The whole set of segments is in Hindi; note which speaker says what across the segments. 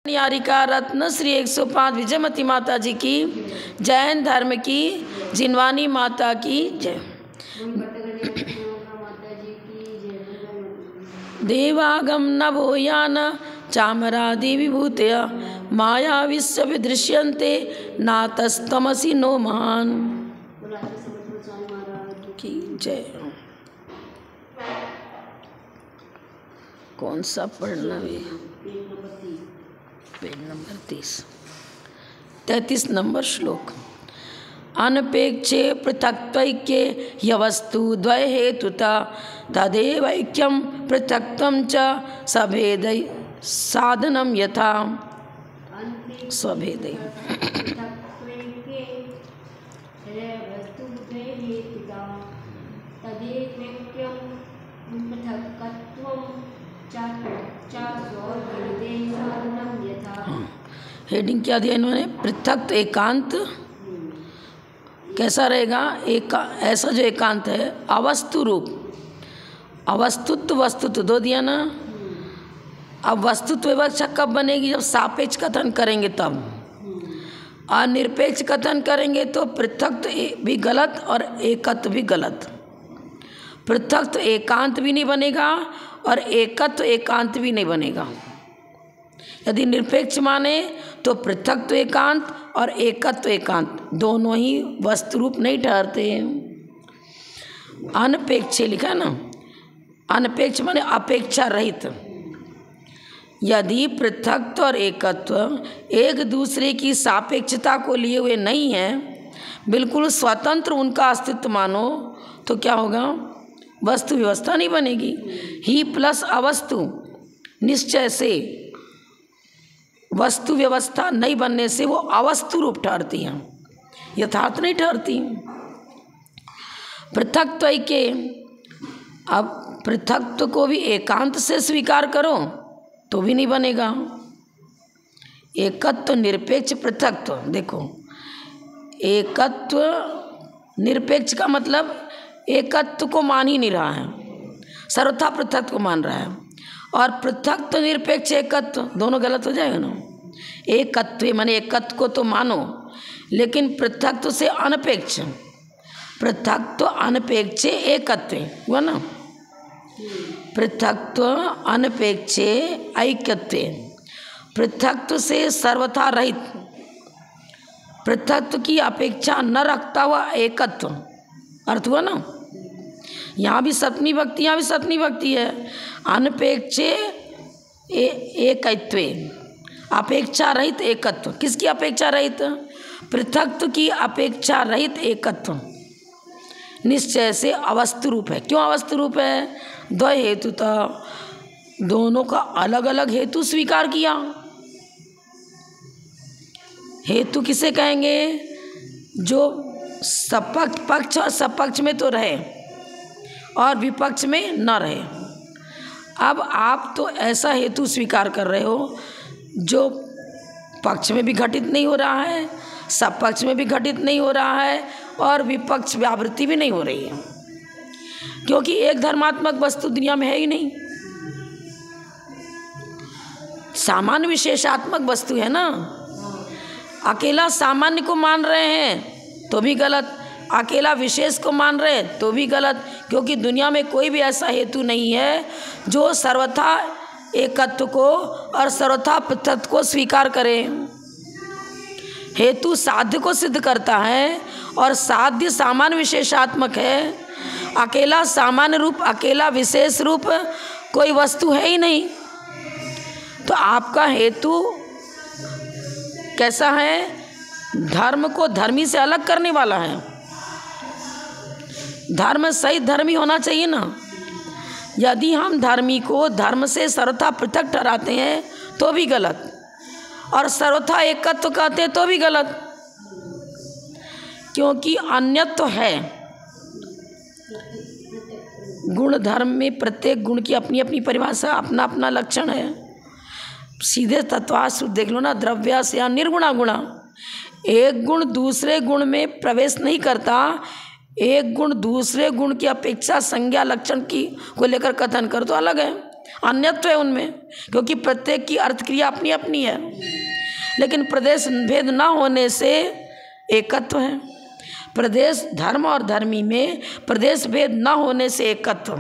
Speaker 1: यारिका रत्न श्री 105 विजयमती माता जी की, जैन धर्म की जिनवानी माता की जय। देवागम नभोयान चामरादि विभूतया माया विश्व विदृश्यन्ते नातस्तमसि नो महान की जय। कौन सा पढ़ना है? पेज नंबर 33 नंबर श्लोक। अनपेक्षे पृथक्त्वैक्ये ह्यवस्तु द्वय हेतुता तदेवैक्यं पृथक्त्वं च सभेदै साधनं यथा स्वभेदै। हेडिंग क्या दिया इन्होंने? पृथक एकांत कैसा रहेगा? ऐसा जो एकांत है अवस्तु रूप, अवस्तुत्व वस्तुत्व दो दिया ना। अब वस्तुत्व विवक्षा कब बनेगी? जब सापेक्ष कथन करेंगे तब। और निरपेक्ष कथन करेंगे तो पृथक भी गलत और एकत्व भी गलत। पृथक एकांत भी नहीं बनेगा और एकत्व एकांत भी नहीं बनेगा। यदि निरपेक्ष माने तो पृथक्त्व एकांत और एकत्व एकांत दोनों ही वस्तु रूप नहीं ठहरते हैं। अनपेक्ष लिखा ना, अनपेक्ष माने अपेक्षा रहित। यदि पृथक्त्व और एकत्व एक दूसरे की सापेक्षता को लिए हुए नहीं है, बिल्कुल स्वतंत्र उनका अस्तित्व मानो, तो क्या होगा? वस्तु व्यवस्था नहीं बनेगी। ही प्लस अवस्तु निश्चय से वस्तु व्यवस्था नहीं बनने से वो अवस्तु रूप ठहरती हैं, यथार्थ नहीं ठहरती। पृथक्त्व के, अब पृथक्त्व को भी एकांत से स्वीकार करो तो भी नहीं बनेगा। एकत्व निरपेक्ष पृथक्त्व, देखो एकत्व निरपेक्ष का मतलब एकत्व को मान ही नहीं रहा है, सर्वथा पृथक्त्व को मान रहा है। और पृथक्त्व निरपेक्ष एकत्व दोनों गलत हो जाएगा ना। एकत्व माने एकत्व को तो मानो, लेकिन पृथक्त्व से अनपेक्ष, पृथक्त्व अनपेक्ष एकत्व हुआ ना। पृथक्त्व अनपेक्ष ऐक्यत्व, पृथक्त्व से सर्वथा रहित, पृथक्त्व की अपेक्षा न रखता हुआ एकत्व, अर्थ हुआ ना। यहाँ भी सप्तमी भक्ति, यहाँ भी सप्तमी भक्ति है। अनपेक्षे एकत्वे, अपेक्षा रहित एकत्व। किसकी अपेक्षा रहित? पृथक्त्व की अपेक्षा रहित एकत्व निश्चय से अवस्तु रूप है। क्यों अवस्तु रूप है? द्वय हेतुता, दोनों का अलग अलग हेतु स्वीकार किया। हेतु किसे कहेंगे? जो सपक्ष पक्ष और सपक्ष में तो रहे और विपक्ष में न रहे। अब आप तो ऐसा हेतु स्वीकार कर रहे हो जो पक्ष में भी घटित नहीं हो रहा है, सपक्ष में भी घटित नहीं हो रहा है और विपक्ष व्यावृत्ति भी नहीं हो रही है, क्योंकि एक धर्मात्मक वस्तु दुनिया में है ही नहीं। सामान्य विशेषात्मक वस्तु है ना। अकेला सामान्य को मान रहे हैं तो भी गलत, अकेला विशेष को मान रहे तो भी गलत, क्योंकि दुनिया में कोई भी ऐसा हेतु नहीं है जो सर्वथा एकत्व को और सर्वथा पृथक्त्व को स्वीकार करे। हेतु साध्य को सिद्ध करता है और साध्य सामान्य विशेषात्मक है। अकेला सामान्य रूप, अकेला विशेष रूप कोई वस्तु है ही नहीं। तो आपका हेतु कैसा है? धर्म को धर्मी से अलग करने वाला है। धर्म सही धर्मी होना चाहिए ना। यदि हम धर्मी को धर्म से सर्वथा पृथक ठहराते हैं तो भी गलत, और सर्वथा एकत्व कहते हैं तो भी गलत, क्योंकि अन्यत्व है। गुण धर्म में प्रत्येक गुण की अपनी अपनी परिभाषा, अपना अपना लक्षण है। सीधे तत्वास्त्र देख लो ना, द्रव्य से या निर्गुणा गुणा। एक गुण दूसरे गुण में प्रवेश नहीं करता, एक गुण दूसरे गुण की अपेक्षा संज्ञा लक्षण की को लेकर कथन कर तो अलग है। अन्यत्व है उनमें, क्योंकि प्रत्येक की अर्थ क्रिया अपनी अपनी है। लेकिन प्रदेश भेद न होने से एकत्व है। प्रदेश धर्म और धर्मी में प्रदेश भेद न होने से एकत्व,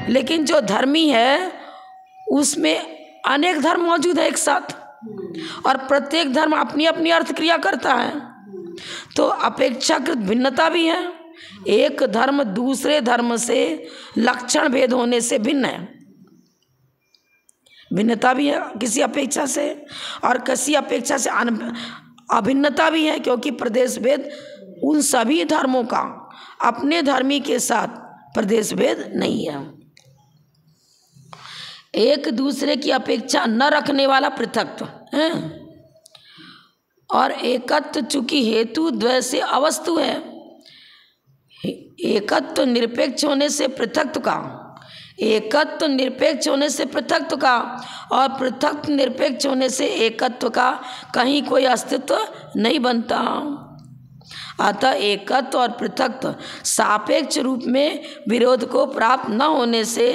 Speaker 1: लेकिन जो धर्मी है उसमें अनेक धर्म मौजूद है एक साथ, और प्रत्येक धर्म अपनी अपनी अर्थ क्रिया करता है, तो अपेक्षाकृत भिन्नता भी है। एक धर्म दूसरे धर्म से लक्षण भेद होने से भिन्न है, भिन्नता भी है किसी अपेक्षा से, और किसी अपेक्षा से अभिन्नता भी है, क्योंकि प्रदेश भेद उन सभी धर्मों का अपने धर्मी के साथ प्रदेश भेद नहीं है। एक दूसरे की अपेक्षा न रखने वाला पृथक्त्व है, और एकत्व चूंकि हेतु द्वय से अवस्तु है। एकत्व निरपेक्ष होने से पृथक्त्व का, एकत्व निरपेक्ष होने से पृथक्त्व का, और पृथक्त्व निरपेक्ष होने से एकत्व का कहीं कोई अस्तित्व नहीं बनता। अतः एकत्व और पृथक्त्व सापेक्ष रूप में विरोध को प्राप्त न होने से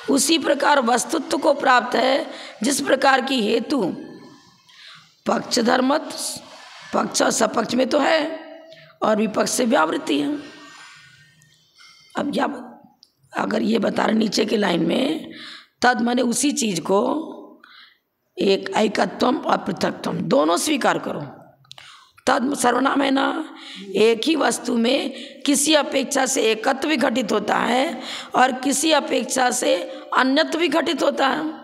Speaker 1: उसी प्रकार वस्तुत्व को प्राप्त है, जिस प्रकार की हेतु पक्ष धर्मत, पक्ष और सपक्ष में तो है और विपक्ष से व्यावृत्ति है। अब या अगर ये बता रहे नीचे की लाइन में, तद माने उसी चीज को एक एकत्वम और पृथक्त्वम दोनों स्वीकार करो। तद सर्वनाम है ना, एक ही वस्तु में किसी अपेक्षा से एकत्व भी घटित होता है और किसी अपेक्षा से अन्यत्व भी घटित होता है।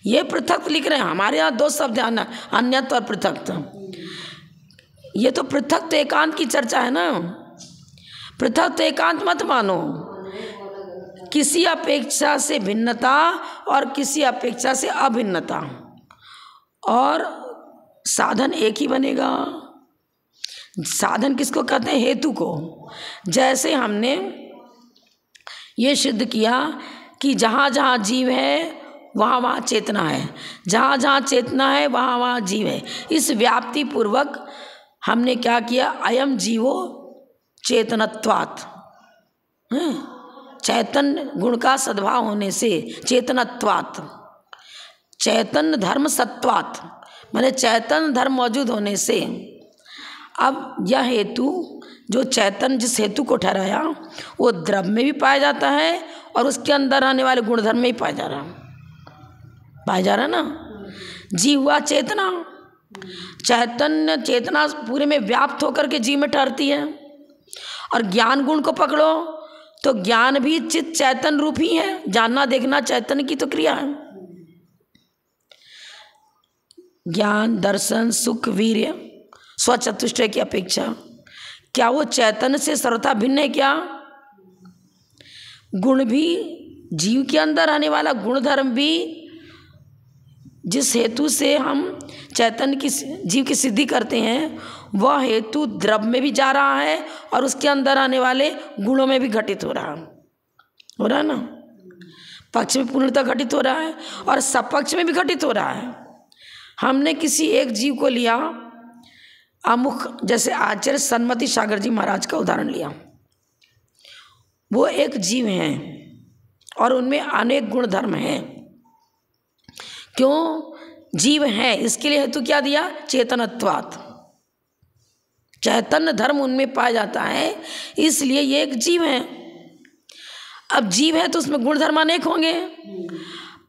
Speaker 1: ये पृथक लिख रहे हैं, हमारे यहाँ दो शब्द है, अन्यत्व और पृथक्त्व। ये तो पृथक तो एकांत की चर्चा है ना, पृथक तो एकांत मत मानो। किसी अपेक्षा से भिन्नता और किसी अपेक्षा से अभिन्नता, और साधन एक ही बनेगा। साधन किसको कहते हैं? हेतु को। जैसे हमने ये सिद्ध किया कि जहाँ जहाँ जीव है वहाँ वहाँ चेतना है, जहाँ जहाँ चेतना है वहाँ वहाँ जीव है। इस व्याप्ति पूर्वक हमने क्या किया? अयम जीवो चेतनत्वात्, चैतन्य गुण का सद्भाव होने से चेतनत्वात्, चैतन्य धर्म सत्वात्, माने चैतन्य धर्म मौजूद होने से। अब यह हेतु जो चैतन्य जिस हेतु को ठहराया वो द्रव्य में भी पाया जाता है और उसके अंदर आने वाले गुणधर्म में ही पाया जा रहा ना। जीव हुआ चेतना, चैतन्य चेतना पूरे में व्याप्त होकर के जीव में ठहरती है। और ज्ञान गुण को पकड़ो तो ज्ञान भी चित्त चैतन्य रूप ही है, जानना देखना चैतन्य की तो क्रिया है। ज्ञान, दर्शन, सुख, वीर्य, स्वचतुष्टय की अपेक्षा क्या वो चैतन्य से सर्वथा भिन्न है? क्या गुण भी, जीव के अंदर आने वाला गुणधर्म भी जिस हेतु से हम चैतन्य की जीव की सिद्धि करते हैं वह हेतु द्रव्य में भी जा रहा है और उसके अंदर आने वाले गुणों में भी घटित हो रहा है ना। पक्ष में पूर्णतः घटित हो रहा है और सपक्ष में भी घटित हो रहा है। हमने किसी एक जीव को लिया, अमुख, जैसे आचार्य सन्मति सागर जी महाराज का उदाहरण लिया। वो एक जीव हैं और उनमें अनेक गुण धर्म हैं। क्यों? जीव हैं, इसके लिए हेतु क्या दिया? चेतनत्वात्, चैतन्य धर्म उनमें पाया जाता है, इसलिए ये एक जीव है। अब जीव है तो उसमें गुण धर्म अनेक होंगे।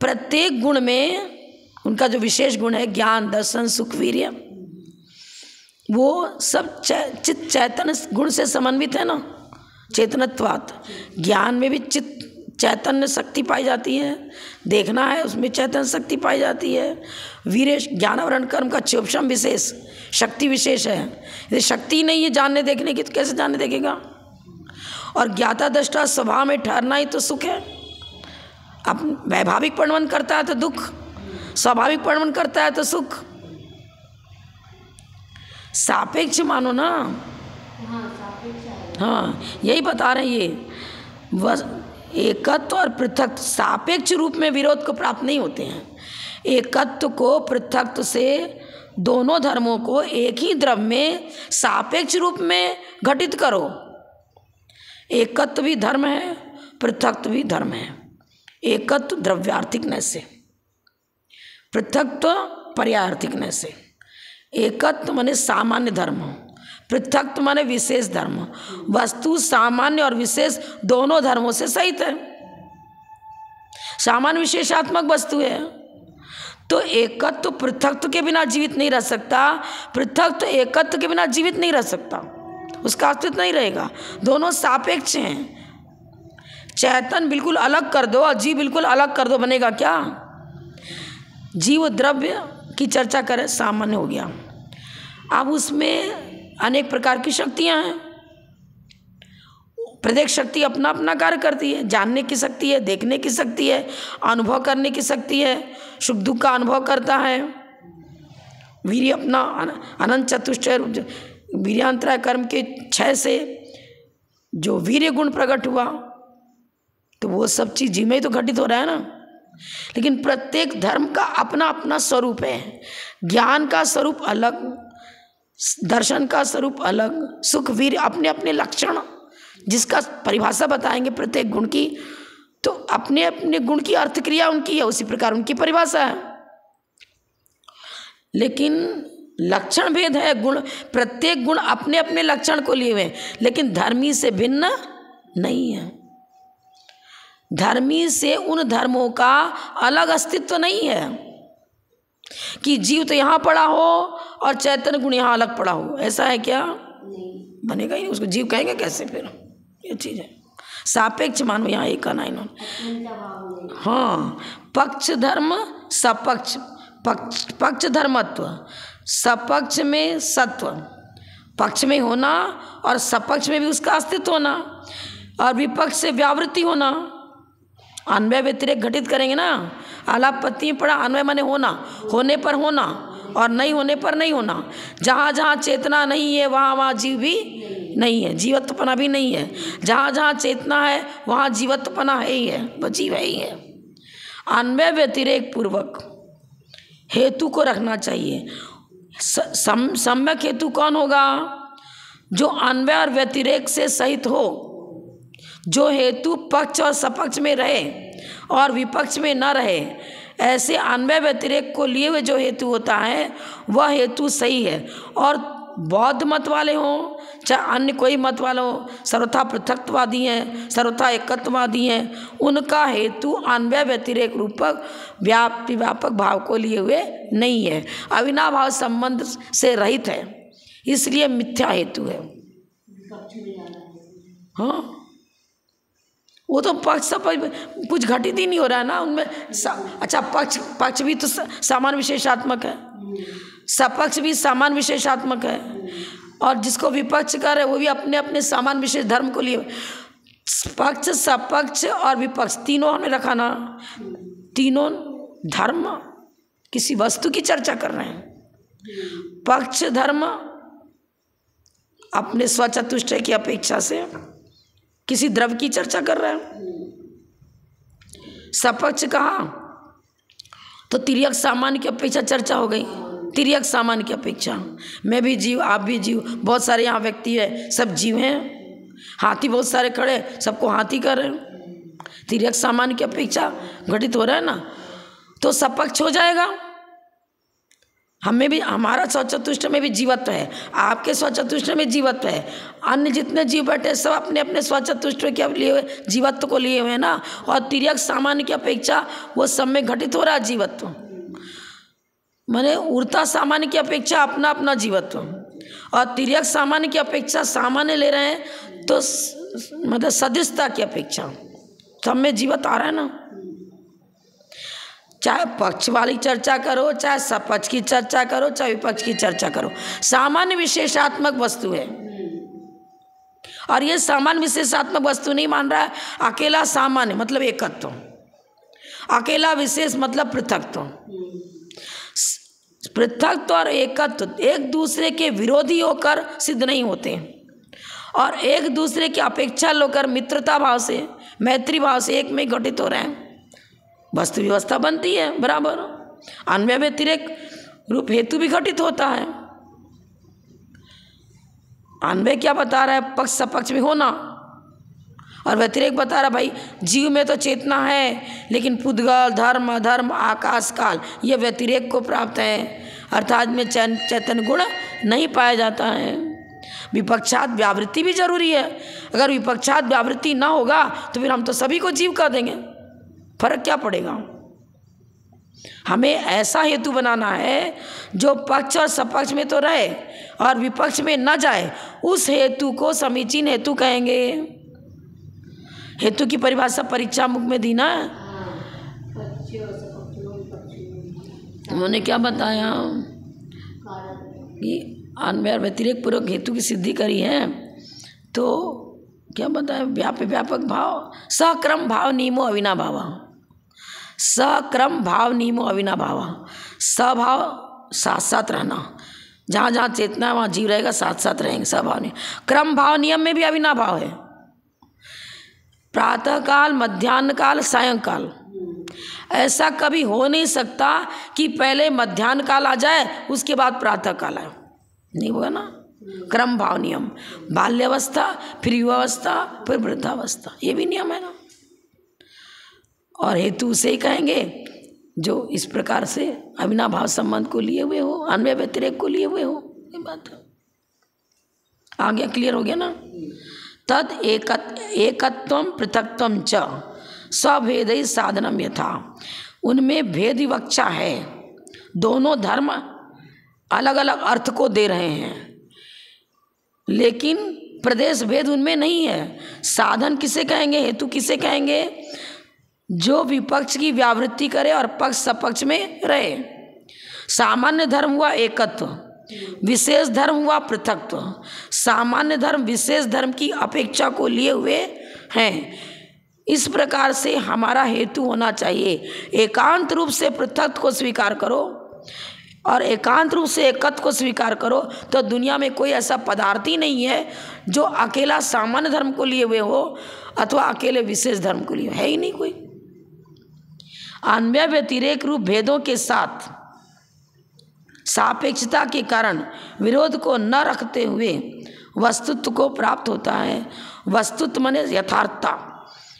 Speaker 1: प्रत्येक गुण में उनका जो विशेष गुण है ज्ञान, दर्शन, सुख, वीर्य, वो सब चित्त चैतन्य गुण से समन्वित है ना, चेतनत्वात्। ज्ञान में भी चित्त चैतन्य शक्ति पाई जाती है, देखना है उसमें चैतन्य शक्ति पाई जाती है। वीर्य ज्ञानावरण कर्म का चोपशम विशेष शक्ति विशेष है। यदि शक्ति नहीं है जानने देखने की तो कैसे जानने देखेगा? और ज्ञाता दृष्टा स्वभाव में ठहरना ही तो सुख है। अब वैभाविक परिणमन करता है तो दुख, स्वाभाविक परिणमन करता है तो सुख। सापेक्ष मानो ना। हाँ, यही बता रहे ये एकत्व और पृथक सापेक्ष रूप में विरोध को प्राप्त नहीं होते हैं। एकत्व को पृथक्त्व से दोनों धर्मों को एक ही द्रव्य में सापेक्ष रूप में घटित करो। एकत्व भी धर्म है, पृथक्त्व भी धर्म है। एकत्व द्रव्यार्थिक न से, पृथक्त्व पर्यायार्थिक न से। एकत्व माने सामान्य धर्म, पृथक्त्व माने विशेष धर्म। वस्तु सामान्य और विशेष दोनों धर्मों से सहित है। सामान्य विशेषात्मक वस्तु है, तो एकत्व पृथक्त्व के बिना जीवित नहीं रह सकता, पृथक्त्व एकत्व के बिना जीवित नहीं रह सकता, उसका अस्तित्व नहीं रहेगा। दोनों सापेक्ष हैं। चैतन्य बिल्कुल अलग कर दो और जीव बिल्कुल अलग कर दो, बनेगा क्या? जीव द्रव्य की चर्चा करें, सामान्य हो गया। अब उसमें अनेक प्रकार की शक्तियां हैं। प्रत्येक शक्ति अपना अपना कार्य करती है। जानने की शक्ति है, देखने की शक्ति है, अनुभव करने की शक्ति है, सुख दुख का अनुभव करता है। वीर्य अपना अनंत चतुष्टय वीर्यांतराय कर्म के क्षय से जो वीर्य गुण प्रकट हुआ, तो वो सब चीज जीव में ही तो घटित हो रहा है ना। लेकिन प्रत्येक धर्म का अपना अपना स्वरूप है। ज्ञान का स्वरूप अलग, दर्शन का स्वरूप अलग, सुख वीर्य अपने अपने लक्षण, जिसका परिभाषा बताएंगे प्रत्येक गुण की, तो अपने अपने गुण की अर्थ क्रिया उनकी है, उसी प्रकार उनकी परिभाषा है। लेकिन लक्षण भेद है। गुण, प्रत्येक गुण अपने अपने लक्षण को लिए हुए, लेकिन धर्मी से भिन्न नहीं है। धर्मी से उन धर्मों का अलग अस्तित्व नहीं है कि जीव तो यहाँ पड़ा हो और चैतन्य गुण यहाँ अलग पड़ा हो। ऐसा है क्या? बनेगा ही नहीं। उसको जीव कहेंगे कैसे? फिर ये चीज़ है। सापेक्ष मानो, यहाँ एक आना इन्होंने। हाँ, पक्ष धर्म सपक्ष, पक्ष धर्मत्व, सपक्ष में सत्व, पक्ष में होना और सपक्ष में भी उसका अस्तित्व होना, और विपक्ष से व्यावृत्ति होना। अन्वय व्यतिरेक घटित करेंगे ना। आलापत्ति में पड़ा, अन्वय माने होना, होने पर होना और नहीं होने पर नहीं होना। जहाँ जहाँ चेतना नहीं है वहाँ वहाँ जीव भी नहीं है, जीवत्वपना भी नहीं है। जहाँ जहाँ चेतना है वहाँ जीवत्वपना है ही है, वो जीव है ही है। अन्वय व्यतिरेक पूर्वक हेतु को रखना चाहिए। सम्यक हेतु कौन होगा? जो अन्वय और व्यतिरेक से सहित हो, जो हेतु पक्ष और सपक्ष में रहे और विपक्ष में न रहे। ऐसे अन्वय व्यतिरेक को लिए हुए जो हेतु होता है वह हेतु सही है। और बौद्ध मत वाले हों चाहे अन्य कोई मत वाले हो, सर्वथा पृथक्तवादी हैं, सर्वथा एकत्ववादी हैं, उनका हेतु अन्वय व्यतिरेक रूपक व्यापक भाव को लिए हुए नहीं है, अविनाभाव संबंध से रहित है, इसलिए मिथ्या हेतु है। हाँ, वो तो पक्ष सब कुछ घटित ही नहीं हो रहा है ना उनमें। अच्छा, पक्ष भी तो सामान्य विशेषात्मक है, सपक्ष भी सामान्य विशेषात्मक है, और जिसको विपक्ष कर रहे वो भी अपने अपने सामान्य विशेष धर्म को लिए। पक्ष, सपक्ष और विपक्ष तीनों हमने रखा ना। तीनों धर्म किसी वस्तु की चर्चा कर रहे हैं। पक्ष धर्म अपने स्वचतुष्टय की अपेक्षा से किसी द्रव्य की चर्चा कर रहे हैं। सपक्ष कहा तो तिर्यक सामान्य की अपेक्षा चर्चा हो गई। तिर्यक सामान्य की अपेक्षा, मैं भी जीव, आप भी जीव, बहुत सारे यहाँ व्यक्ति है, सब जीव हैं। हाथी बहुत सारे खड़े, सबको हाथी कर रहे हैं। तिर्यक सामान्य की अपेक्षा घटित हो रहा है ना, तो सपक्ष हो जाएगा। हमें भी, हमारा स्वचतुष्ट में भी जीवत्व है, आपके स्वचतुष्ट में जीवत्व है, अन्य जितने जीव बैठे सब अपने अपने स्वचतुष्ट के लिए हुए जीवत्व को लिए हुए हैं ना। और तिर्यक सामान्य की अपेक्षा वो सब में घटित हो रहा है जीवत्व। माने उड़ता सामान्य की अपेक्षा अपना अपना जीवत्व, और तिर्यक सामान्य की अपेक्षा सामान्य ले रहे हैं, तो मतलब सदस्यता की अपेक्षा सब में जीवत्व आ रहा है ना। चाहे पक्ष वाली चर्चा करो, चाहे सपक्ष की चर्चा करो, चाहे विपक्ष की चर्चा करो, सामान्य विशेषात्मक वस्तु है। और ये सामान्य विशेषात्मक वस्तु नहीं मान रहा है। अकेला सामान्य मतलब एकत्व, अकेला विशेष मतलब पृथकत्व। पृथकत्व और एकत्व एक दूसरे के विरोधी होकर सिद्ध नहीं होते, और एक दूसरे की अपेक्षा लेकर मित्रता भाव से, मैत्री भाव से एक में घटित हो रहे हैं। वस्तु व्यवस्था बनती है बराबर। अन्वय व्यतिरेक रूप हेतु भी घटित होता है। अन्वय क्या बता रहा है? पक्ष सपक्ष में होना, और व्यतिरेक बता रहा भाई जीव में तो चेतना है, लेकिन पुद्गल, धर्म, अधर्म, आकाश, काल ये व्यतिरेक को प्राप्त है, अर्थात में चैतन्य गुण नहीं पाया जाता है। विपक्षात व्यावृत्ति भी जरूरी है। अगर विपक्षात व्यावृत्ति ना होगा तो फिर हम तो सभी को जीव कह देंगे, फर्क क्या पड़ेगा। हमें ऐसा हेतु बनाना है जो पक्ष और सपक्ष में तो रहे और विपक्ष में न जाए, उस हेतु को समीचीन हेतु कहेंगे। हेतु की परिभाषा परीक्षा मुख में दी ना, उन्होंने क्या बताया कि अन्वय व्यतिरेक पूर्वक हेतु की सिद्धि करी है, तो क्या बताया, व्यापक भाव, सक्रम भाव नियमो अविनाभाव, सक्रम भाव नियमो अविनाभाव, सभाव साथ साथ रहना, जहाँ जहाँ चेतना है वहाँ जीव रहेगा, साथ साथ रहेंगे सभाव नहीं। क्रम भाव नियम में भी अविनाभाव है, प्रातः काल, मध्याह्न काल, सायंकाल, ऐसा कभी हो नहीं सकता कि पहले मध्याह्न काल आ जाए उसके बाद प्रातः काल आए, नहीं होगा ना। क्रम भाव नियम, बाल्यावस्था, फिर युवावस्था, फिर वृद्धावस्था, ये भी नियम है ना। और हेतु उसे ही कहेंगे जो इस प्रकार से अविनाभाव संबंध को लिए हुए हो, अन्वय व्यतिरेक को लिए हुए हो, ये बात है। आ गया, क्लियर हो गया ना। तद एकत्वम पृथक्त्वम च सभेद साधनम यथा, उनमें भेद विवक्षा है, दोनों धर्म अलग अलग अर्थ को दे रहे हैं, लेकिन प्रदेश भेद उनमें नहीं है। साधन किसे कहेंगे, हेतु किसे कहेंगे, जो विपक्ष की व्यावृत्ति करे और पक्ष सपक्ष में रहे। सामान्य धर्म हुआ एकत्व, विशेष धर्म हुआ पृथक्त्व। सामान्य धर्म विशेष धर्म की अपेक्षा को लिए हुए हैं। इस प्रकार से हमारा हेतु होना चाहिए, एकांत रूप से पृथक्त्व को स्वीकार करो और एकांत रूप से एकत्व को स्वीकार करो, तो दुनिया में कोई ऐसा पदार्थ ही नहीं है जो अकेला सामान्य धर्म को लिए हुए हो अथवा अकेले विशेष धर्म को लिए, है ही नहीं कोई। अन्वय व्यतिरेक रूप भेदों के साथ सापेक्षता के कारण विरोध को न रखते हुए वस्तुत्व को प्राप्त होता है। वस्तुत्व माने यथार्थता।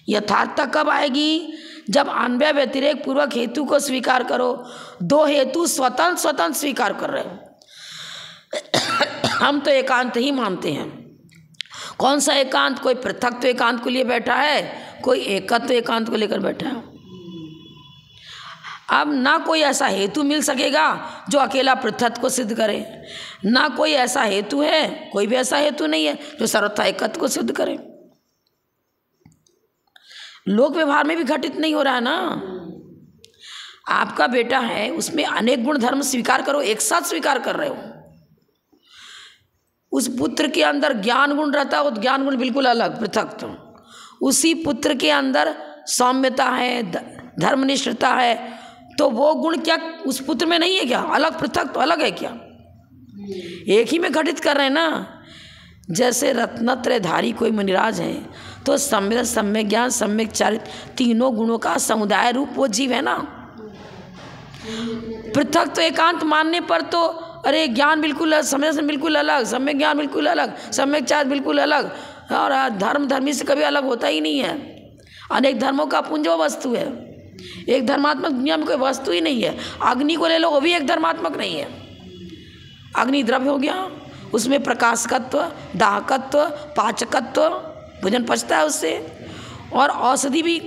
Speaker 1: यथार्थता कब आएगी, जब अन्वय व्यतिरेक पूर्वक हेतु को स्वीकार करो। दो हेतु स्वतंत्र स्वीकार कर रहे हो, हम तो एकांत ही मानते हैं। कौन सा एकांत, कोई पृथक्त्व एकांत को लिए बैठा है, कोई एकत्व एकांत को लेकर बैठा है। अब ना कोई ऐसा हेतु मिल सकेगा जो अकेला पृथक्त्व को सिद्ध करे, ना कोई ऐसा हेतु है, कोई भी ऐसा हेतु नहीं है जो सर्वथा एकत्व को सिद्ध करे। लोक व्यवहार में भी घटित नहीं हो रहा है ना। आपका बेटा है, उसमें अनेक गुण धर्म स्वीकार करो, एक साथ स्वीकार कर रहे हो। उस पुत्र के अंदर ज्ञान गुण रहता है, वो ज्ञान गुण बिल्कुल अलग पृथक। उसी पुत्र के अंदर सौम्यता है, धर्मनिष्ठता है, तो वो गुण क्या उस पुत्र में नहीं है क्या, अलग पृथक तो अलग है क्या, एक ही में घटित कर रहे हैं ना। जैसे रत्नत्रयधारी कोई मुनिराज है तो सम्यक, सम्यक ज्ञान, सम्यक चारित्र, तीनों गुणों का समुदाय रूप वो जीव है ना। पृथक तो एकांत मानने पर तो अरे ज्ञान बिल्कुल अलग, सम्यक से बिल्कुल अलग, सम्यक ज्ञान बिल्कुल अलग, सम्यक चारित्र बिल्कुल अलग, और धर्म धर्मी से कभी अलग होता ही नहीं है। अनेक धर्मों का पुंज वो वस्तु है, एक धर्मात्मक दुनिया में कोई वस्तु ही नहीं है। अग्नि को ले लो, वो भी एक धर्मात्मक नहीं है। अग्नि द्रव्य हो गया, उसमें प्रकाशकत्व, दाहकत्व, पाचकत्व, भोजन पचता है उससे, और औषधि भी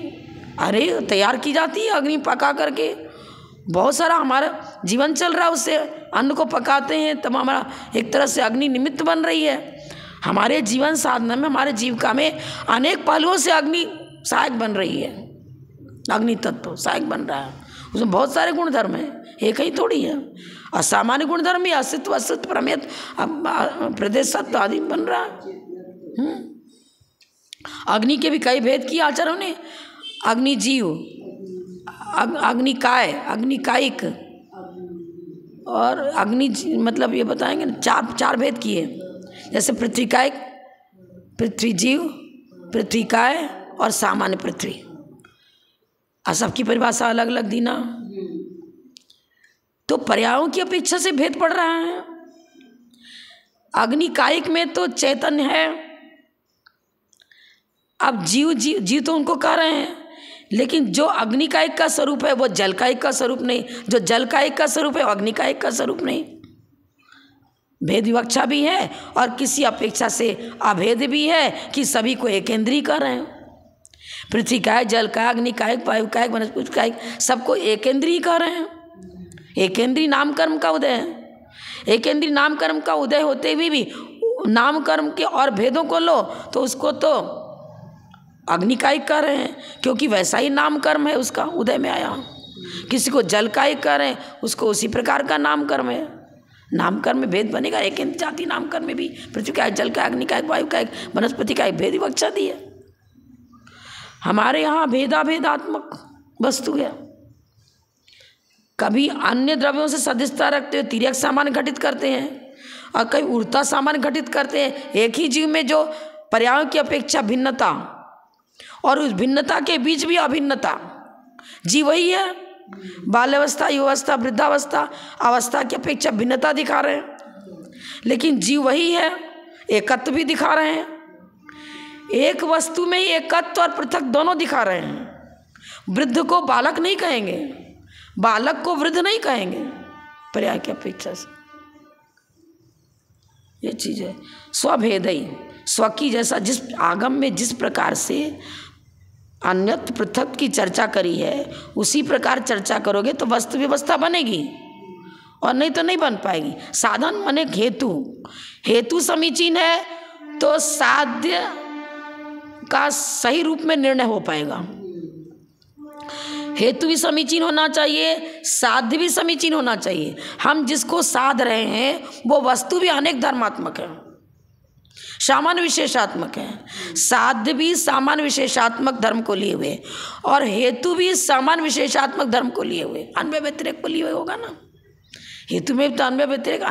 Speaker 1: अरे तैयार की जाती है अग्नि पका करके। बहुत सारा हमारा जीवन चल रहा है उससे, अन्न को पकाते हैं तब हमारा एक तरह से अग्नि निमित्त बन रही है। हमारे जीवन साधना में, हमारे जीविका में अनेक पहलुओं से अग्नि सहायक बन रही है, अग्नि तत्व सहायक बन रहा है। उसमें बहुत सारे गुण धर्म हैं, एक ही थोड़ी है। असामान्य गुण धर्म भी अस्तित्व, अस्तित्व, प्रमेय, प्रदेश सत्व आदि बन रहा है। अग्नि के भी कई भेद किए आचार्यों ने, अग्नि जीव, अग्निकाय, अग्निकायिक, और अग्नि मतलब ये बताएंगे ना, चार भेद किए। जैसे पृथ्वीकायिक, पृथ्वी जीव, पृथ्वीकाय और सामान्य पृथ्वी। सबकी परिभाषा अलग अलग दी ना, तो पर्यायों की अपेक्षा से भेद पड़ रहा है। अग्निकायिक में तो चैतन्य है, अब जीव तो उनको कह रहे हैं, लेकिन जो अग्नि का एक का स्वरूप है वो जल का एक का स्वरूप नहीं, जो जल का एक का स्वरूप है अग्नि का एक का स्वरूप नहीं। भेद विवक्षा भी है और किसी अपेक्षा से अभेद भी है कि सभी को एकेंद्रीय कर रहे हैं। पृथ्वी का है, जल का है, अग्नि का है, वायु का है, वनस्पति का है, सबको एकेंद्रीय कर रहे हैं। एकेंद्रीय नाम कर्म का उदय है। एकेंद्रीय नाम कर्म का उदय होते हुए भी नाम कर्म के और भेदों को लो तो उसको तो अग्नि का ही कर रहे हैं, क्योंकि वैसा ही नाम कर्म है उसका उदय में आया। किसी को जल का ही कर रहे हैं, उसको उसी प्रकार का नाम कर्म है। नाम कर्म में भेद बनेगा। एक जाति नाम कर्म में भी पृथ्वी का, जल का, अग्नि का, वायु का, वनस्पति का भेद विवक्षा दी है। हमारे यहाँ भेदाभेदात्मक वस्तु है। कभी अन्य द्रव्यों से सदस्यता रखते हुए तिर्यक सामान्य घटित करते हैं और कभी उड़ता सामान्य घटित करते हैं। एक ही जीव में जो पर्यायों की अपेक्षा भिन्नता और उस भिन्नता के बीच भी अभिन्नता, जीव वही है। बाल्यावस्था, युवावस्था, वृद्धावस्था अवस्था की अपेक्षा भिन्नता दिखा रहे हैं, लेकिन जीव वही है। एकत्व भी दिखा रहे हैं। एक वस्तु में ही एकत्व और पृथक दोनों दिखा रहे हैं। वृद्ध को बालक नहीं कहेंगे, बालक को वृद्ध नहीं कहेंगे, पर्याय की अपेक्षा से। ये चीज है स्वभेदई। स्व की जैसा जिस आगम में जिस प्रकार से अन्यत्र पृथक की चर्चा करी है, उसी प्रकार चर्चा करोगे तो वस्तु व्यवस्था बनेगी, और नहीं तो नहीं बन पाएगी। साधन माने हेतु, हेतु समीचीन है तो साध्य का सही रूप में निर्णय हो पाएगा। हेतु भी समीचीन होना चाहिए, साध्य भी समीचीन होना चाहिए। हम जिसको साध रहे हैं वो वस्तु भी अनेक धर्मात्मक है, सामान्य विशेषात्मक है। साध्य भी सामान्य विशेषात्मक धर्म को लिए हुए और हेतु भी सामान्य विशेषात्मक धर्म को लिए हुए, अन्वय व्यतिरेक को लिए हुए होगा ना। हेतु में तो अन्वय व्यतिरेक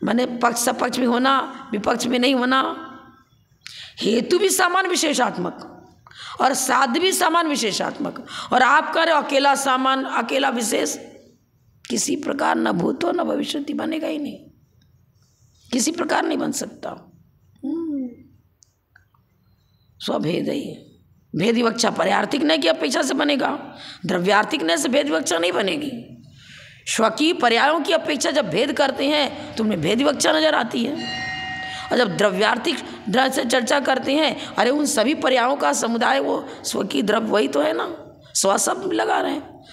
Speaker 1: माने पक्ष सपक्ष में होना, विपक्ष में नहीं होना। हेतु भी सामान्य विशेषात्मक और साध्य भी सामान्य विशेषात्मक, और आप कह रहे हो अकेला सामान्य अकेला विशेष, किसी प्रकार न भूतो न भविष्यति बनेगा ही नहीं, किसी प्रकार नहीं बन सकता। स्वभेद ही भेद विवक्षा पर्यार्थिक नहीं की अपेक्षा से बनेगा, द्रव्यार्थिक नहीं से भेद विवक्षा नहीं बनेगी। स्वकीय पर्यायों की अपेक्षा जब भेद करते हैं तो उनमें भेद विवक्षा नजर आती है, और जब द्रव्यार्थिक द्रव्य से चर्चा करते हैं, अरे उन सभी पर्यायों का समुदाय वो स्वकीय द्रव्य वही तो है ना। स्व शब्द भी लगा रहे हैं,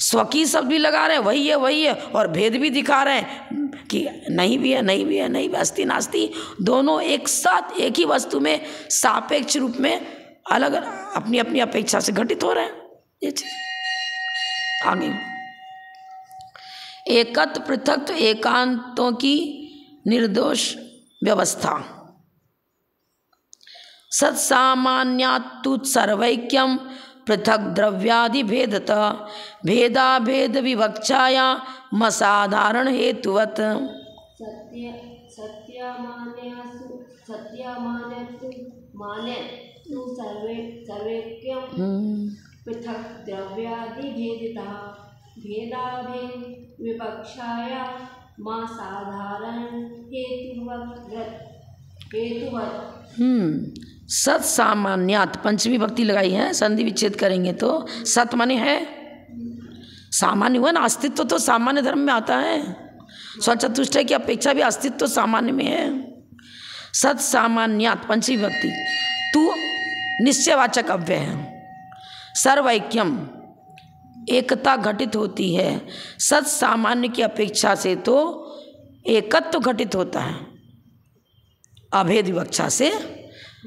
Speaker 1: स्वकीय शब्द भी लगा रहे हैं, वही है वही है, और भेद भी दिखा रहे हैं कि नहीं भी है नहीं भी है, नहीं भी, अस्ति नास्ति, दोनों एक साथ एक ही वस्तु में सापेक्ष रूप में अलग अपनी अपनी अपेक्षा से घटित हो रहे हैं। ये चीज आगे एकत्व पृथक एकांतों की निर्दोष व्यवस्था। सत्सामान्यात्तु सर्वैक्यम पृथक द्रव्यादि भेदत भेदाभेद विवक्षाया मसाधारण हेतुवत।
Speaker 2: पृथक द्रव्यादि भेदतः भेदाभेद विवक्षाया मसाधारण हेतुवत।
Speaker 1: सत सामान्यात पंचमी भक्ति लगाई है, संधि विच्छेद करेंगे तो सत माने है सामान्य हुआ ना। अस्तित्व तो सामान्य धर्म में आता है, स्वचतुष्टय की अपेक्षा भी अस्तित्व तो सामान्य में है। सत सामान्यात पंचमी भक्ति, तू निश्चयवाचक अव्यय है। सर्वैक्यम एकता घटित होती है, सत सामान्य की अपेक्षा से तो एकत्व घटित होता है। अभेद विवक्षा से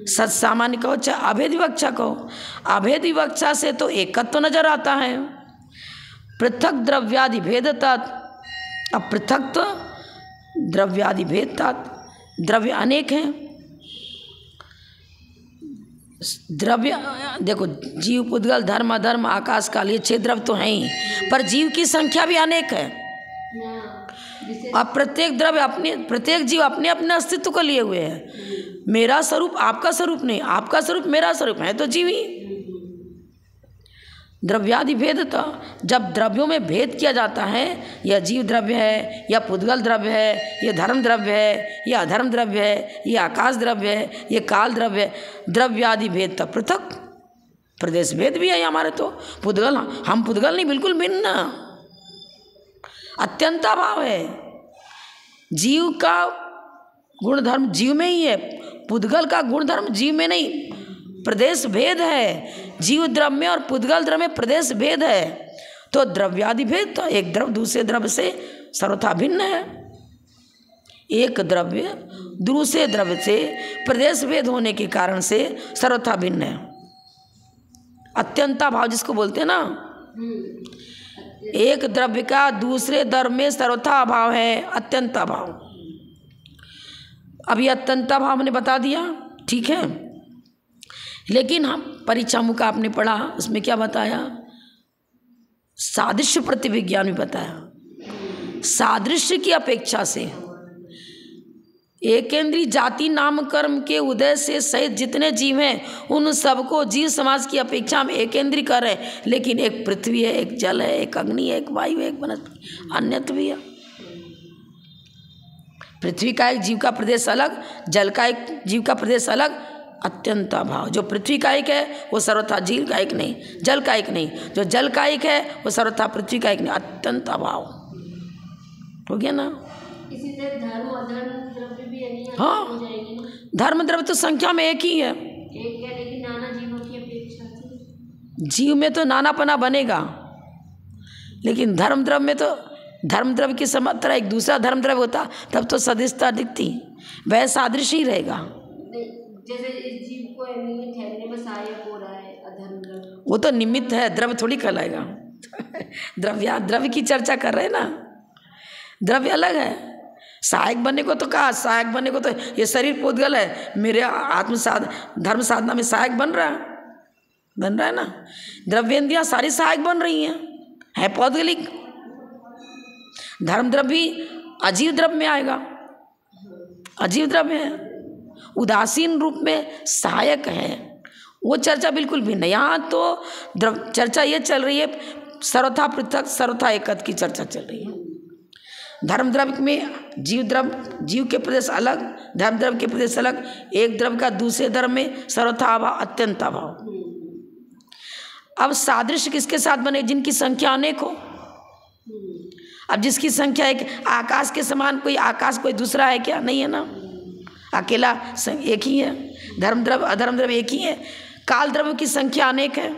Speaker 1: सत सामान्य कहो चाहे अभेद विवक्षा कहो, अभेद विवक्षा से तो एकत्व नजर आता है। पृथक द्रव्यादि भेदता, अब पृथक तो द्रव्यादि भेदता, द्रव्य अनेक हैं। द्रव्य देखो, जीव पुद्गल धर्म अधर्म आकाश काल ये 6 द्रव्य तो हैं ही, पर जीव की संख्या भी अनेक है। अब प्रत्येक द्रव्य अपने, प्रत्येक जीव अपने अपने अस्तित्व को लिए हुए है। मेरा स्वरूप आपका स्वरूप नहीं, आपका स्वरूप मेरा स्वरूप है तो जीव ही। द्रव्यादि भेदता, जब द्रव्यों में भेद किया जाता है, यह जीव द्रव्य है, या पुद्गल द्रव्य है, यह धर्म द्रव्य है, यह अधर्म द्रव्य है, यह आकाश द्रव्य है, यह काल द्रव्य है, द्रव्यादि भेदता पृथक। प्रदेश भेद भी है हमारे, तो पुद्गल हम पुद्गल नहीं, बिल्कुल भिन्न, अत्यंताभाव है। जीव का गुणधर्म जीव में ही है, पुद्गल का गुणधर्म जीव में नहीं, प्रदेश भेद है। जीव द्रव्य में और पुद्गल द्रव्य में प्रदेश भेद है, तो द्रव्यादि भेद, तो एक द्रव्य दूसरे द्रव्य से सर्वथा भिन्न है। एक द्रव्य दूसरे द्रव्य से प्रदेश भेद होने के कारण से सर्वथा भिन्न है। अत्यंता भाव जिसको बोलते हैं ना, एक द्रव्य का दूसरे द्रव्य में सर्वथा अभाव है, अत्यंता भाव। अभी अत्यंता भाव हमने बता दिया, ठीक है। लेकिन हम परीक्षा मुख आपने पढ़ा, उसमें क्या बताया? सादृश्य प्रतिविज्ञान भी बताया। सादृश्य की अपेक्षा से एकेंद्रीय जाति नाम कर्म के उदय से सहित जितने जीव हैं उन सबको जीव समाज की अपेक्षा हम एकेंद्रीय कर रहे हैं, लेकिन एक पृथ्वी है, एक जल है, एक अग्नि है, एक वायु है, एक वनस्पति, अन्यत्र भी है। पृथ्वी का एक जीव का प्रदेश अलग, जल का एक जीव का प्रदेश अलग, अत्यंत अभाव। जो पृथ्वी का एक है वो सर्वथा जीव का एक नहीं, जल का एक नहीं, जो जल का एक है वो सर्वथा पृथ्वी का एक नहीं, अत्यंत अभाव हो गया ना।
Speaker 2: इसी तरह धर्म अधर्म द्रव्य भी यानी
Speaker 1: हाँ,
Speaker 2: हो जाएगी ना।
Speaker 1: धर्म द्रव्य तो संख्या में एक ही है,
Speaker 2: एक है, लेकिन नाना जीवों की अपेक्षा से
Speaker 1: जीव में तो नानापना बनेगा, लेकिन धर्म द्रव्य में तो धर्म द्रव्य की समर्थना एक दूसरा धर्म द्रव्य होता तब तो सदृशता दिखती, वह सादृश्य ही रहेगा।
Speaker 2: जैसे इस जीव को ठहरने में सहायक हो रहा है अधर्म द्रव्य,
Speaker 1: वो तो निमित्त है, द्रव्य थोड़ी कहलाएगा। द्रव्य की चर्चा कर रहे हैं ना, द्रव्य अलग है। सहायक बनने को तो कहा, सहायक बनने को तो ये शरीर पुद्गल है, मेरे धर्म साधना में सहायक बन रहा है ना। द्रव्येंद्रियाँ सारी सहायक बन रही हैं, है पौद्गलिक। धर्म द्रव्य भी अजीव द्रव्य में आएगा, अजीव द्रव्य है, उदासीन रूप में सहायक है, वो चर्चा बिल्कुल भी नहीं। यहाँ तो चर्चा ये चल रही है सर्वथा पृथक सर्वथा एकत्व की चर्चा चल रही है। धर्म द्रव्य में जीव के प्रदेश अलग, धर्म द्रव्य के प्रदेश अलग, एक द्रव्य का दूसरे द्रव्य में सर्वथा अभाव, अत्यंत अभाव। अब सादृश्य किसके साथ बने? जिनकी संख्या अनेक हो। अब जिसकी संख्या एक, आकाश के समान कोई आकाश कोई दूसरा है क्या? नहीं है ना, अकेला एक ही है। धर्म द्रव्य अधर्म द्रव्य एक ही है। काल द्रव्य की संख्या अनेक है,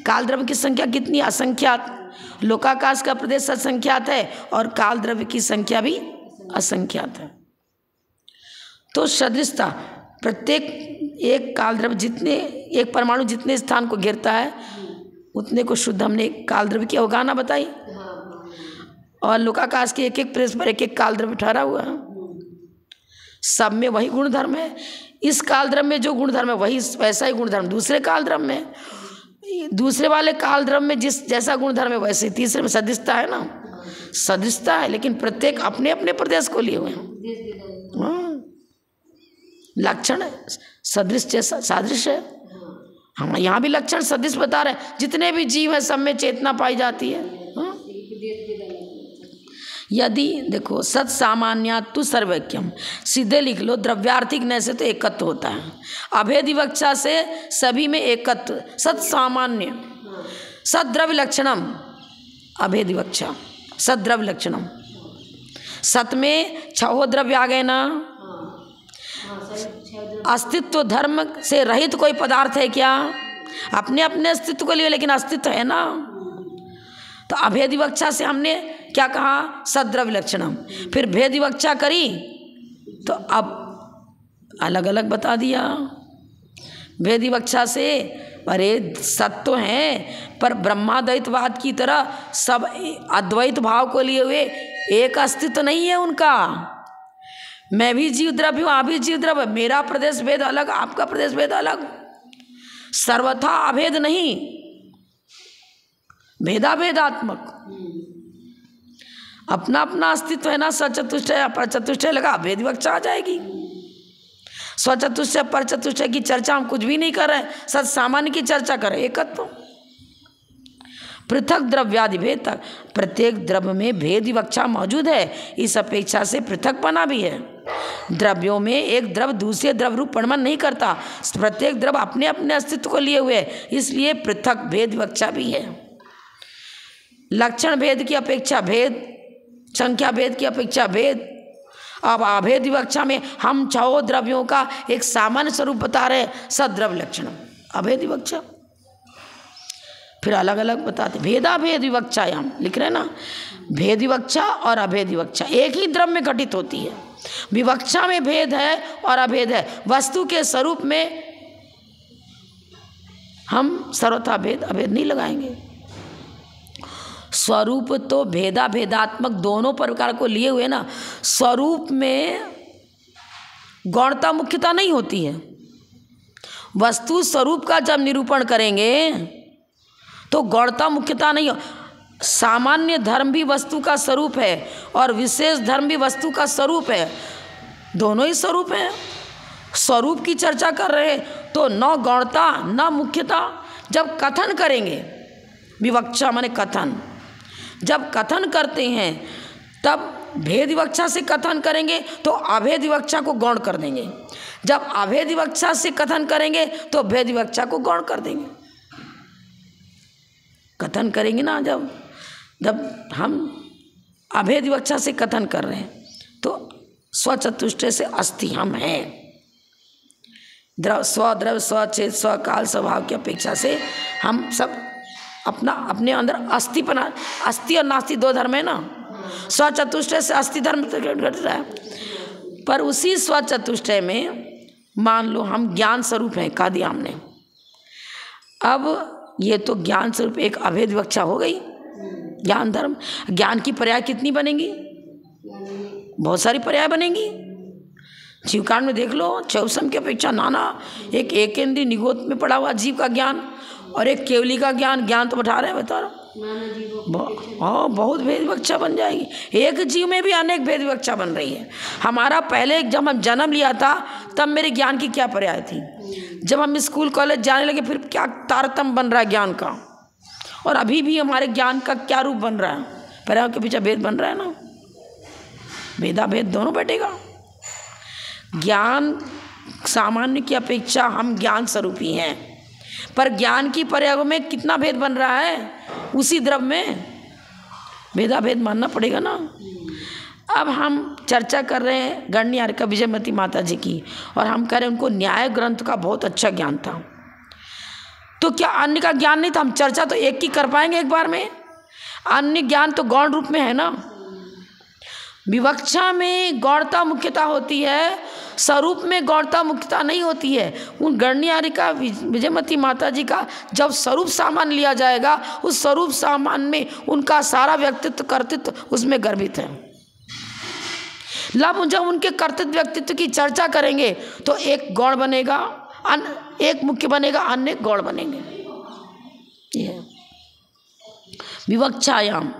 Speaker 1: काल द्रव्य की संख्या कितनी? असंख्यात। लोकाकाश का प्रदेश असंख्यात है और काल द्रव्य की संख्या भी असंख्यात है। तो सदृशता, प्रत्येक एक काल द्रव्य जितने, एक परमाणु जितने स्थान को घेरता है उतने को शुद्ध हमने काल द्रव्य की अवगाहना बताई, और लोकाकाश के एक एक प्रदेश पर एक एक काल द्रव्य ठहरा हुआ है। सब में वही गुणधर्म है। इस काल द्रव्य में जो गुणधर्म है वही वैसा ही गुणधर्म दूसरे काल द्रव्य में, दूसरे वाले काल द्रव्य में जिस जैसा गुणधर्म है वैसे तीसरे में सदृशता है ना, सदृशता है, लेकिन प्रत्येक अपने अपने प्रदेश को लिए हुए हैं। हाँ, लक्षण सदृश जैसा सादृश्य है। हम यहाँ भी लक्षण सदृश बता रहे हैं। जितने भी जीव है सब में चेतना पाई जाती है। हाँ? यदि देखो सत सामान्यात्तु सर्वैक्यम, सीधे लिख लो, द्रव्यार्थिक न से तो एकत्व होता है। अभेद विवक्षा से सभी में एकत्व, सत सामान्य सद द्रव्य लक्षणम, अभेद विवक्षा सद द्रव्य लक्षणम। सत में छह द्रव्य आ गए ना। अस्तित्व धर्म से रहित कोई पदार्थ है क्या? अपने अपने अस्तित्व को लिए, लेकिन अस्तित्व है ना। तो अभेद विवक्षा से हमने क्या कहा? सद्रव्य लक्षणम। फिर भेद विवक्षा करी तो अब अलग अलग बता दिया। भेद विवक्षा से अरे सत्य तो हैं, पर ब्रह्माद्वैतवाद की तरह सब अद्वैत भाव को लिए हुए एक अस्तित्व नहीं है उनका। मैं भी जीव द्रव्य हूँ, आप भी जीव द्रव्य, मेरा प्रदेश भेद अलग, आपका प्रदेश भेद अलग, सर्वथा अभेद नहीं, भेदाभेदात्मक। अपना अपना अस्तित्व है ना। सचतुष्टय पर चतुष्टय लगा, भेद विवक्षा आ जाएगी। स्वचतुष्टय पर चतुष्टय की चर्चा हम कुछ भी नहीं कर रहे हैं, सत सामान्य की चर्चा करें, एकत्व। पृथक द्रव्यादि भेद तक, प्रत्येक द्रव्य में भेद विवक्षा मौजूद है, इस अपेक्षा से पृथक बना भी है। द्रव्यों में एक द्रव्य दूसरे द्रव्य रूप परिणमन नहीं करता, प्रत्येक द्रव्य अपने अपने अस्तित्व को लिए हुए है, इसलिए पृथक भेद विवक्षा भी है। लक्षण भेद की अपेक्षा भेद, संख्या भेद की अपेक्षा भेद। अब अभेद विवक्षा में हम 6 द्रव्यों का एक सामान्य स्वरूप बता रहे, सद्रव्य लक्षण, अभेद विवक्षा। फिर अलग अलग बताते, भेदाभेद विवक्षायाम लिख रहे ना, भेद विवक्षा और अभेद विवक्षा एक ही द्रव्य में घटित होती है। विवक्षा में भेद है और अभेद है, वस्तु के स्वरूप में हम सर्वथा भेद अभेद नहीं लगाएंगे। स्वरूप तो भेदा भेदात्मक दोनों प्रकार को लिए हुए ना, स्वरूप में गौणता मुख्यता नहीं होती है। वस्तु स्वरूप का जब निरूपण करेंगे तो गौणता मुख्यता नहीं हो। सामान्य धर्म भी वस्तु का स्वरूप है और विशेष धर्म भी वस्तु का स्वरूप है, दोनों ही स्वरूप हैं। स्वरूप की चर्चा कर रहे तो न गौणता न मुख्यता। जब कथन करेंगे, विवक्षा माने कथन, जब कथन करते हैं तब भेद विवक्षा से कथन करेंगे तो अभेद विवक्षा को गौण कर देंगे, जब अभेद विवक्षा से कथन करेंगे तो भेद विवक्षा को गौण कर देंगे। कथन करेंगे ना, जब हम अभेद विवक्षा से कथन कर रहे हैं तो स्वचतुष्टय से अस्ति हम हैं। स्वद्रव्य स्वचेत स्वकाल स्वभाव की अपेक्षा से हम सब अपने अंदर अस्तिपना, अस्थि और नास्ति 2 धर्म है ना। स्वचतुष्टय से अस्थि धर्म घट रहा है, पर उसी स्वचतुष्टय में मान लो हम ज्ञान स्वरूप हैं, कह दिया हमने। अब ये तो ज्ञान स्वरूप एक अभेद विवक्षा हो गई, ज्ञान धर्म। ज्ञान की पर्याय कितनी बनेंगी? बहुत सारी पर्याय बनेंगी। जीवकांड में देख लो, चौसम की अपेक्षा नाना, एक इंद्रिय निगोद में पड़ा हुआ जीव का ज्ञान और एक केवली का ज्ञान, ज्ञान तो बैठा रहे हैं, बता रहा। हाँ, बहुत भेद विवक्षा बन जाएगी। एक जीव में भी अनेक भेद विवक्षा बन रही है। हमारा पहले जब हम जन्म लिया था तब मेरे ज्ञान की क्या पर्याय थी, जब हम स्कूल कॉलेज जाने लगे फिर क्या तारतम्य बन रहा है ज्ञान का, और अभी भी हमारे ज्ञान का क्या रूप बन रहा है, पर्याय के पीछे भेद बन रहा है ना। भेदा भेद दोनों बैठेगा। ज्ञान सामान्य की अपेक्षा हम ज्ञान स्वरूप ही हैं, पर ज्ञान की पर्यायों में कितना भेद बन रहा है, उसी द्रव्य में भेदा भेद मानना पड़ेगा ना। अब हम चर्चा कर रहे हैं गणनिहारिका विजयमती माता जी की, और हम कह रहे हैं उनको न्याय ग्रंथ का बहुत अच्छा ज्ञान था। तो क्या अन्य का ज्ञान नहीं था? हम चर्चा तो एक की कर पाएंगे एक बार में, अन्य ज्ञान तो गौण रूप में है ना। विवक्षा में गौणता मुख्यता होती है, स्वरूप में गौणता मुख्यता नहीं होती है। उन गणनिहारिका विजयमती माता जी का जब स्वरूप सामान लिया जाएगा, उस स्वरूप सामान में उनका सारा व्यक्तित्व कर्तृत्व उसमें गर्भित है। जब उनके कर्तृत्व व्यक्तित्व की चर्चा करेंगे तो एक गौण बनेगा, एक मुख्य बनेगा, अन्य गौण बनेंगे। ये विवक्षायाम,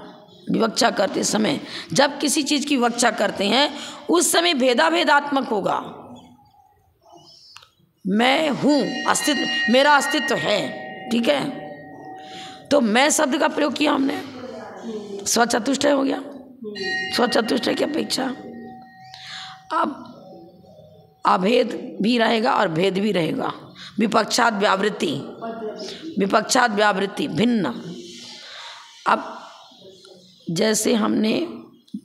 Speaker 1: विवक्षा करते समय जब किसी चीज की विवक्षा करते हैं उस समय भेदाभेदात्मक होगा। मैं हूं, अस्तित्व, मेरा अस्तित्व है, ठीक है। तो मैं शब्द का प्रयोग किया हमने, स्वचतुष्टय हो गया। स्वचतुष्टय की अपेक्षा अब अभेद भी रहेगा और भेद भी रहेगा। विपक्षात व्यावृत्ति, विपक्षात व्यावृत्ति भिन्न। अब जैसे हमने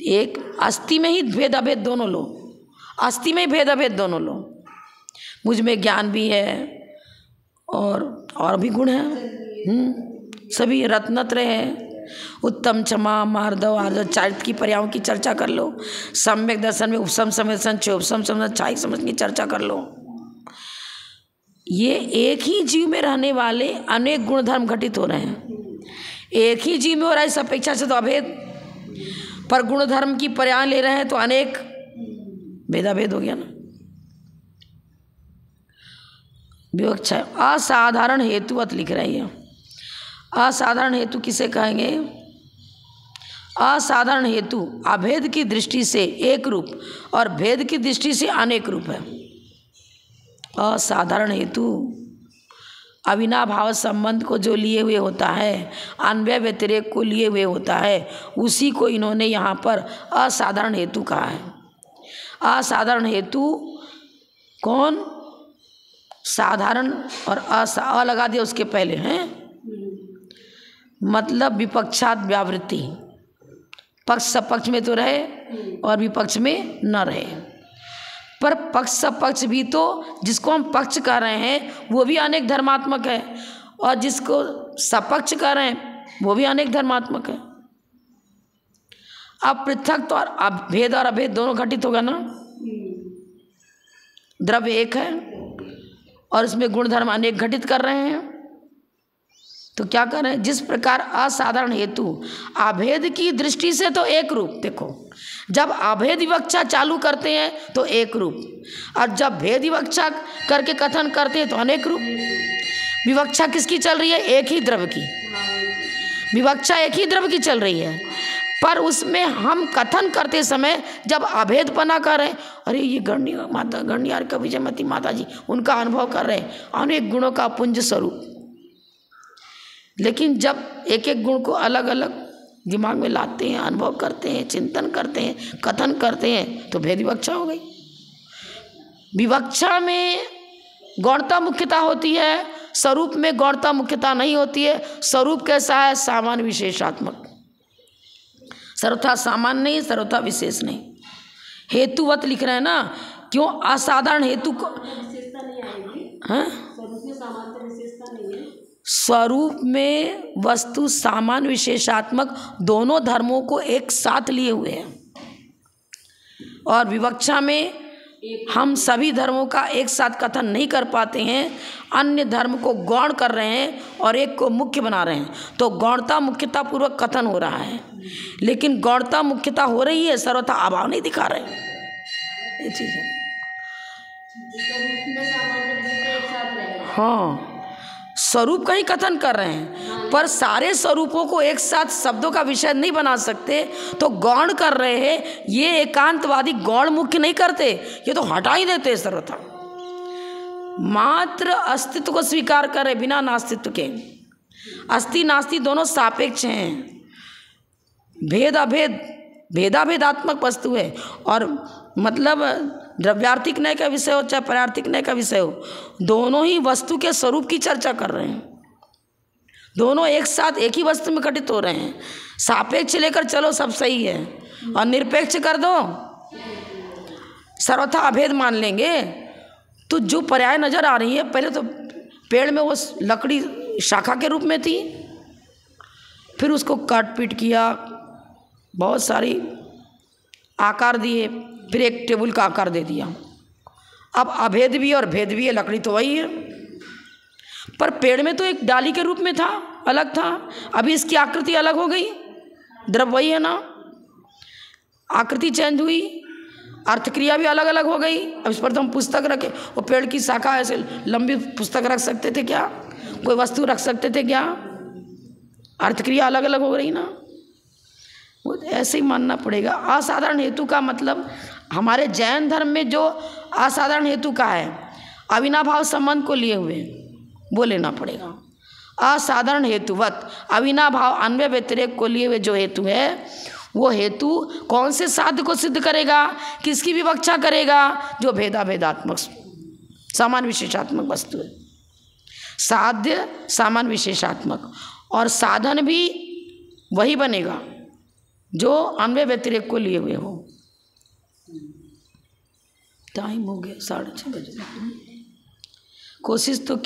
Speaker 1: एक अस्थि में ही भेद अभेद दोनों लो, अस्थि में ही भेद अभेद दोनों लो। मुझ में ज्ञान भी है और भी गुण है, सभी रत्नत्रय है। उत्तम क्षमा मार्दव आर्दव चारित्र की पर्यायों की चर्चा कर लो। सम्यक दर्शन में उपसम समझ उपसम समझ छाई समझ की चर्चा कर लो। ये एक ही जीव में रहने वाले अनेक गुण धर्म घटित हो रहे हैं। एक ही जीव में हो रहा है, इस अपेक्षा से तो अभेद, पर गुण धर्म की पर्याय ले रहे हैं तो अनेक भेदाभेद हो गया ना। विवक्षा असाधारण हेतुवत लिख रहे हैं। असाधारण हेतु किसे कहेंगे? असाधारण हेतु अभेद की दृष्टि से एक रूप और भेद की दृष्टि से अनेक रूप है। असाधारण हेतु अविनाभाव संबंध को जो लिए हुए होता है, अन्वय व्यतिरेक को लिए हुए होता है, उसी को इन्होंने यहाँ पर असाधारण हेतु कहा है। असाधारण हेतु कौन? साधारण और अ लगा दिया उसके पहले हैं, मतलब विपक्षात व्यावृत्ति, पक्ष सपक्ष में तो रहे और विपक्ष में न रहे। पर पक्ष सपक्ष भी तो, जिसको हम पक्ष कह रहे हैं वो भी अनेक धर्मात्मक है, और जिसको सपक्ष कह रहे हैं वो भी अनेक धर्मात्मक है। अब पृथक तो और भेद और अभेद दोनों घटित होगा ना। द्रव्य एक है और इसमें गुण धर्म अनेक घटित कर रहे हैं, तो क्या कर रहे हैं? जिस प्रकार असाधारण हेतु अभेद की दृष्टि से तो एक रूप, देखो जब अभेद विवक्षा चालू करते हैं तो एक रूप, और जब भेद विवक्षा करके कथन करते हैं तो अनेक रूप। विवक्षा किसकी चल रही है? एक ही द्रव्य की विवक्षा, एक ही द्रव्य की चल रही है, पर उसमें हम कथन करते समय जब अभेदपना कर रहे हैं, अरे ये गण्य माता, गण्यार का विजयमती माता जी, उनका अनुभव कर रहे हैं, अनेक गुणों का पुंज स्वरूप। लेकिन जब एक एक गुण को अलग अलग दिमाग में लाते हैं, अनुभव करते हैं, चिंतन करते हैं, कथन करते हैं, तो भेद विवक्षा हो गई। विवक्षा में गौणता मुख्यता होती है, स्वरूप में गौणता मुख्यता नहीं होती है। स्वरूप कैसा है? सामान्य विशेषात्मक, सर्वथा सामान्य नहीं, सर्वथा विशेष नहीं। हेतुवत लिख रहे हैं ना, क्यों? असाधारण हेतु को
Speaker 2: विशेषता नहीं आएगी,
Speaker 1: हाँ,
Speaker 2: स्वरूप में सामान्य विशेषता नहीं है।
Speaker 1: स्वरूप में वस्तु सामान्य विशेषात्मक दोनों धर्मों को एक साथ लिए हुए हैं, और विवक्षा में हम सभी धर्मों का एक साथ कथन नहीं कर पाते हैं, अन्य धर्म को गौण कर रहे हैं और एक को मुख्य बना रहे हैं, तो गौणता मुख्यता पूर्वक कथन हो रहा है। लेकिन गौणता मुख्यता हो रही है, सर्वथा अभाव नहीं दिखा रहे हैं, ये चीज़ है। हाँ, स्वरूप का ही कथन कर रहे हैं, पर सारे स्वरूपों को एक साथ शब्दों का विषय नहीं बना सकते, तो गौण कर रहे हैं। ये एकांतवादी गौण मुख्य नहीं करते, ये तो हटा ही देते सर्वथा। मात्र अस्तित्व को स्वीकार करे बिना नास्तित्व के। अस्ति नास्ति दोनों सापेक्ष हैं। भेद अभेद भेदाभेदात्मक वस्तु है, और मतलब द्रव्यार्थिक न्याय का विषय हो चाहे परार्थिक न्याय का विषय हो, दोनों ही वस्तु के स्वरूप की चर्चा कर रहे हैं। दोनों एक साथ एक ही वस्तु में घटित हो रहे हैं। सापेक्ष लेकर चलो सब सही है, और निरपेक्ष कर दो सर्वथा अभेद मान लेंगे, तो जो पर्याय नजर आ रही है, पहले तो पेड़ में वो लकड़ी शाखा के रूप में थी, फिर उसको काट पीट किया, बहुत सारी आकार दिए, फिर एक टेबल का आकार दे दिया। अब अभेद भी और भेद भी है, लकड़ी तो वही है, पर पेड़ में तो एक डाली के रूप में था, अलग था। अभी इसकी आकृति अलग हो गई, द्रव्य वही है ना, आकृति चेंज हुई, अर्थक्रिया भी अलग अलग हो गई। अब इस पर तो हम पुस्तक रखे, वो पेड़ की शाखा ऐसे लंबी पुस्तक रख सकते थे क्या? कोई वस्तु रख सकते थे क्या? अर्थक्रिया अलग अलग हो रही ना, वो ऐसे ही मानना पड़ेगा। असाधारण हेतु का मतलब हमारे जैन धर्म में जो असाधारण हेतु का है, अविनाभाव संबंध को लिए हुए, वो लेना पड़ेगा। असाधारण हेतुवत अविनाभाव अन्वय व्यतिरेक को लिए हुए जो हेतु है, वो हेतु कौन से साध्य को सिद्ध करेगा, किसकी विवक्षा करेगा? जो भेदाभेदात्मक सामान्य विशेषात्मक वस्तु है। साध्य सामान्य विशेषात्मक, और साधन भी वही बनेगा जो अन्वय व्यतिरेक को लिए हुए हो। टाइम हो गया 6:30 बजे। कोशिश तो